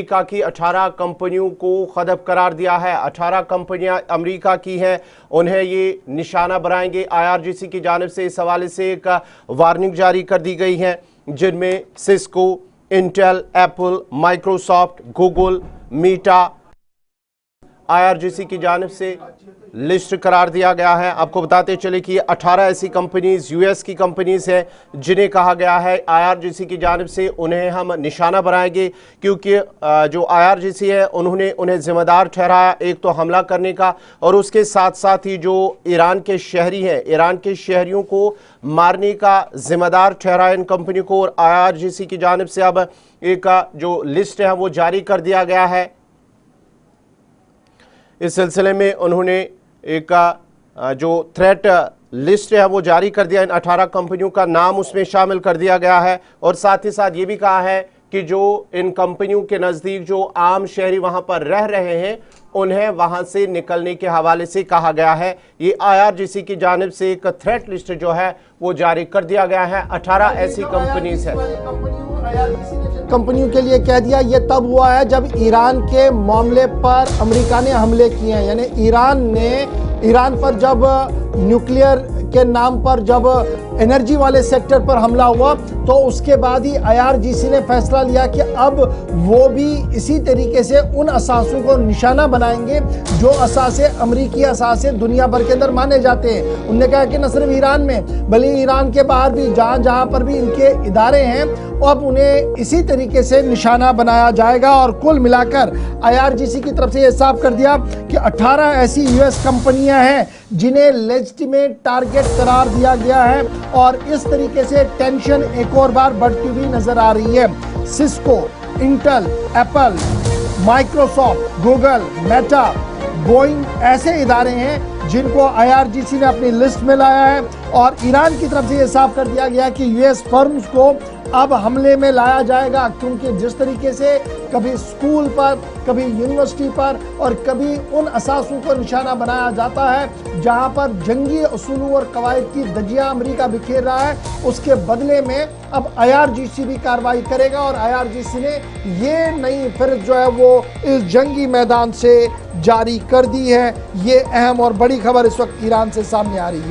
America की 18 कंपनियों को खदब करार दिया है। 18 कंपनियां अमेरिका की हैं, उन्हें ये निशाना बनाएंगे। आईआरजीसी की जानिब से इस हवाले से एक वार्निंग जारी कर दी गई है, जिनमें Cisco, Intel, Apple, Microsoft, Google, Meta IRGC की जानिब से लिस्ट करार दिया गया है। आपको बताते चले कि 18 ऐसी कंपनीज यूएस की कंपनीज हैं जिन्हें कहा गया है आईआरजीसी की जानिब से उन्हें हम निशाना बनाएंगे, क्योंकि जो आईआरजीसी है उन्हें जिम्मेदार ठहराया एक तो हमला करने का, और उसके साथ साथ ही जो ईरान के शहरी हैं, ईरान के शहरियों को मारने का जिम्मेदार ठहराया इन कंपनियों को। और आईआरजीसी की जानिब से अब एक जो लिस्ट है वो जारी कर दिया गया है। इस सिलसिले में उन्होंने एक जो थ्रेट लिस्ट है वो जारी कर दिया। इन 18 कंपनियों का नाम उसमें शामिल कर दिया गया है, और साथ ही साथ ये भी कहा है कि जो इन कंपनियों के नज़दीक जो आम शहरी वहां पर रह रहे हैं उन्हें वहां से निकलने के हवाले से कहा गया है। ये आईआरजीसी की जानिब से एक थ्रेट लिस्ट जो है वो जारी कर दिया गया है। 18 ऐसी कंपनीज है। कंपनियों के लिए कह दिया। ये तब हुआ है जब ईरान के मामले पर अमेरिका ने हमले किए हैं, यानी ईरान पर जब न्यूक्लियर के नाम पर जब एनर्जी वाले सेक्टर पर हमला हुआ, तो उसके बाद ही आईआरजीसी ने फैसला लिया कि अब वो भी इसी तरीके से उन असासों को निशाना बनाएंगे जो असासे अमरीकी असासे दुनिया भर के अंदर माने जाते हैं। उन्होंने कहा कि न सिर्फ ईरान में बल्कि ईरान के बाहर भी जहां पर भी इनके इदारे हैं, अब उन्हें इसी तरीके से निशाना बनाया जाएगा। और कुल मिलाकर आईआरजीसी की तरफ से यह साफ कर दिया कि 18 ऐसी यूएस कंपनियां हैं जिन्हें लेजिटिमेट टारगेट करार दिया गया है, और इस तरीके से टेंशन एक और बार बढ़ती हुई नजर आ रही है। Cisco, Intel, Apple, Microsoft, Google, Meta, Boeing ऐसे इदारे हैं जिनको आईआरजीसी ने अपनी लिस्ट में लाया है। और ईरान की तरफ से यह साफ कर दिया गया कि यूएस फर्म्स को अब हमले में लाया जाएगा, क्योंकि जिस तरीके से कभी स्कूल पर, कभी यूनिवर्सिटी पर और कभी उन असासों को निशाना बनाया जाता है जहां पर जंगी असूलों और कवायद की धज्जियां अमेरिका बिखेर रहा है, उसके बदले में अब आईआरजीसी भी कार्रवाई करेगा। और आईआरजीसी ने ये नई फिर जो है वो इस जंगी मैदान से जारी कर दी है। ये अहम और बड़ी खबर इस वक्त ईरान से सामने आ रही है।